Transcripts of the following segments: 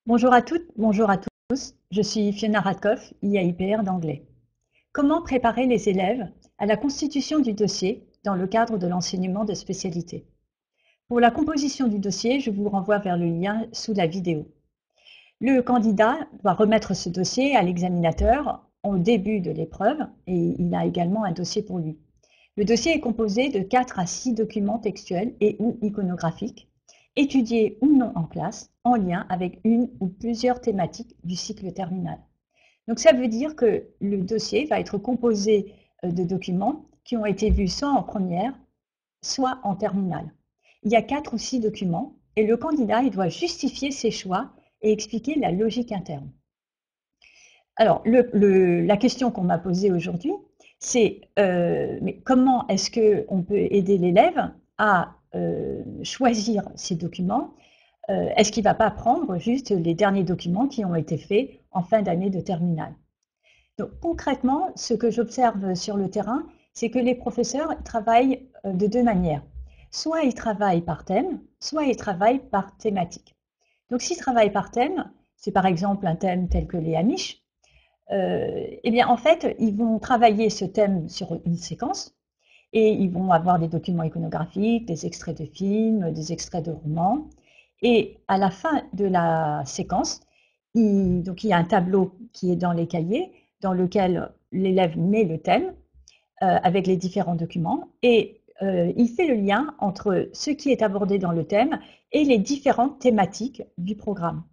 Bonjour à toutes, bonjour à tous. Je suis Fiona Radkoff, IAIPR d'anglais. Comment préparer les élèves à la constitution du dossier dans le cadre de l'enseignement de spécialité? Pour la composition du dossier, je vous renvoie vers le lien sous la vidéo. Le candidat doit remettre ce dossier à l'examinateur au début de l'épreuve et il a également un dossier pour lui. Le dossier est composé de 4 à 6 documents textuels et ou iconographiques étudiés ou non en classe, en lien avec une ou plusieurs thématiques du cycle terminal. Donc ça veut dire que le dossier va être composé de documents qui ont été vus soit en première, soit en terminale. Il y a 4 ou 6 documents et le candidat il doit justifier ses choix et expliquer la logique interne. Alors, la question qu'on m'a posée aujourd'hui, c'est mais comment est-ce qu'on peut aider l'élève à choisir ses documents? Est-ce qu'il ne va pas prendre juste les derniers documents qui ont été faits en fin d'année de terminale? Donc concrètement, ce que j'observe sur le terrain, c'est que les professeurs travaillent de deux manières. Soit ils travaillent par thème, soit ils travaillent par thématique. Donc s'ils travaillent par thème, c'est par exemple un thème tel que les Amish, eh bien en fait, ils vont travailler ce thème sur une séquence et ils vont avoir des documents iconographiques, des extraits de films, des extraits de romans. Et à la fin de la séquence, donc il y a un tableau qui est dans les cahiers dans lequel l'élève met le thème avec les différents documents et il fait le lien entre ce qui est abordé dans le thème et les différentes thématiques du programme.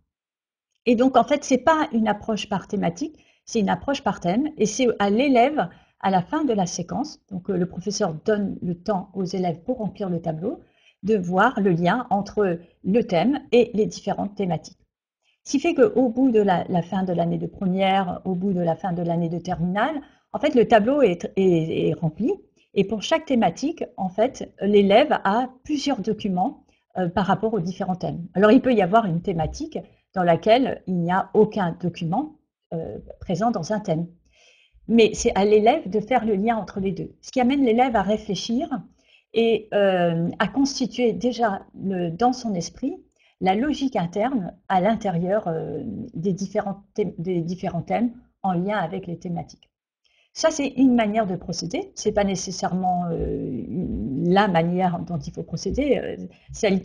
Et donc en fait, ce n'est pas une approche par thématique, c'est une approche par thème et c'est à l'élève à la fin de la séquence, donc le professeur donne le temps aux élèves pour remplir le tableau, de voir le lien entre le thème et les différentes thématiques. Ce qui fait qu'au bout de la fin de l'année de première, au bout de la fin de l'année de terminale, en fait, le tableau est rempli. Et pour chaque thématique, en fait, l'élève a plusieurs documents par rapport aux différents thèmes. Alors, il peut y avoir une thématique dans laquelle il n'y a aucun document présent dans un thème. Mais c'est à l'élève de faire le lien entre les deux. Ce qui amène l'élève à réfléchir et à constituer déjà dans son esprit la logique interne à l'intérieur des différents thèmes en lien avec les thématiques. Ça, c'est une manière de procéder. Ce n'est pas nécessairement la manière dont il faut procéder. Celle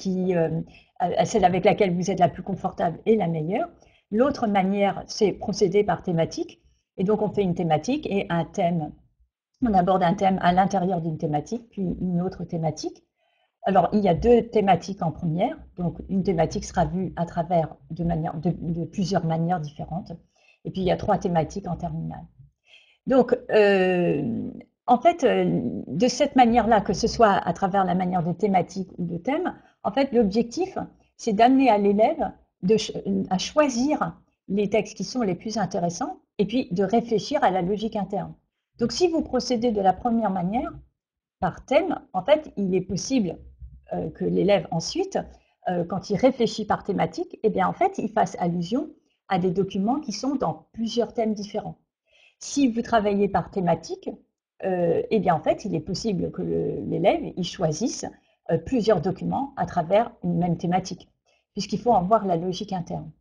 avec laquelle vous êtes la plus confortable est la meilleure. L'autre manière, c'est procéder par thématique. Et donc, on fait une thématique et un thème. On aborde un thème à l'intérieur d'une thématique, puis une autre thématique. Alors, il y a deux thématiques en première. Donc, une thématique sera vue à travers de plusieurs manières différentes. Et puis, il y a 3 thématiques en terminale. Donc, en fait, de cette manière-là, que ce soit à travers la manière de thématique ou de thème, en fait, l'objectif, c'est d'amener à l'élève à choisir les textes qui sont les plus intéressants et puis de réfléchir à la logique interne. Donc, si vous procédez de la première manière, par thème, en fait, il est possible que l'élève ensuite, quand il réfléchit par thématique, eh bien, en fait, il fasse allusion à des documents qui sont dans plusieurs thèmes différents. Si vous travaillez par thématique, eh bien, en fait, il est possible que l'élève choisisse plusieurs documents à travers une même thématique, puisqu'il faut en voir la logique interne.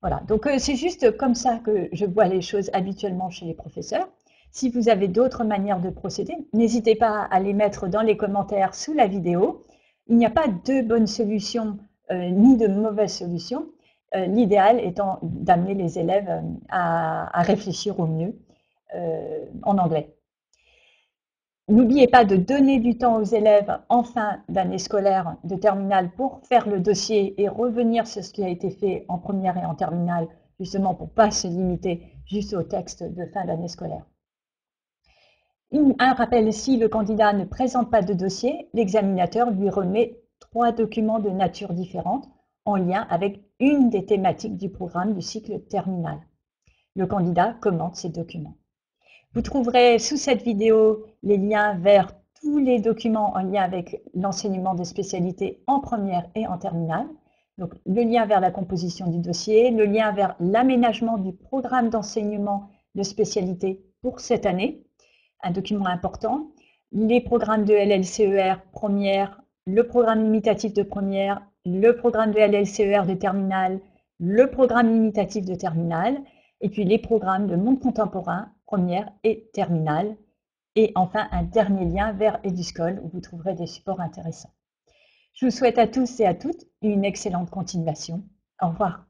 Voilà, donc c'est juste comme ça que je vois les choses habituellement chez les professeurs. Si vous avez d'autres manières de procéder, n'hésitez pas à les mettre dans les commentaires sous la vidéo. Il n'y a pas de bonne solution ni de mauvaise solution. L'idéal étant d'amener les élèves à réfléchir au mieux en anglais. N'oubliez pas de donner du temps aux élèves en fin d'année scolaire de terminale pour faire le dossier et revenir sur ce qui a été fait en première et en terminale, justement pour ne pas se limiter juste au texte de fin d'année scolaire. Un rappel, si le candidat ne présente pas de dossier, l'examinateur lui remet 3 documents de nature différente en lien avec une des thématiques du programme du cycle terminal. Le candidat commente ces documents. Vous trouverez sous cette vidéo les liens vers tous les documents en lien avec l'enseignement des spécialités en première et en terminale. Donc, le lien vers la composition du dossier, le lien vers l'aménagement du programme d'enseignement de spécialité pour cette année, un document important, les programmes de LLCER première, le programme limitatif de première, le programme de LLCER de terminale, le programme imitatif de terminale, et puis les programmes de monde contemporain, première et terminale, et enfin un dernier lien vers Eduscol où vous trouverez des supports intéressants. Je vous souhaite à tous et à toutes une excellente continuation. Au revoir.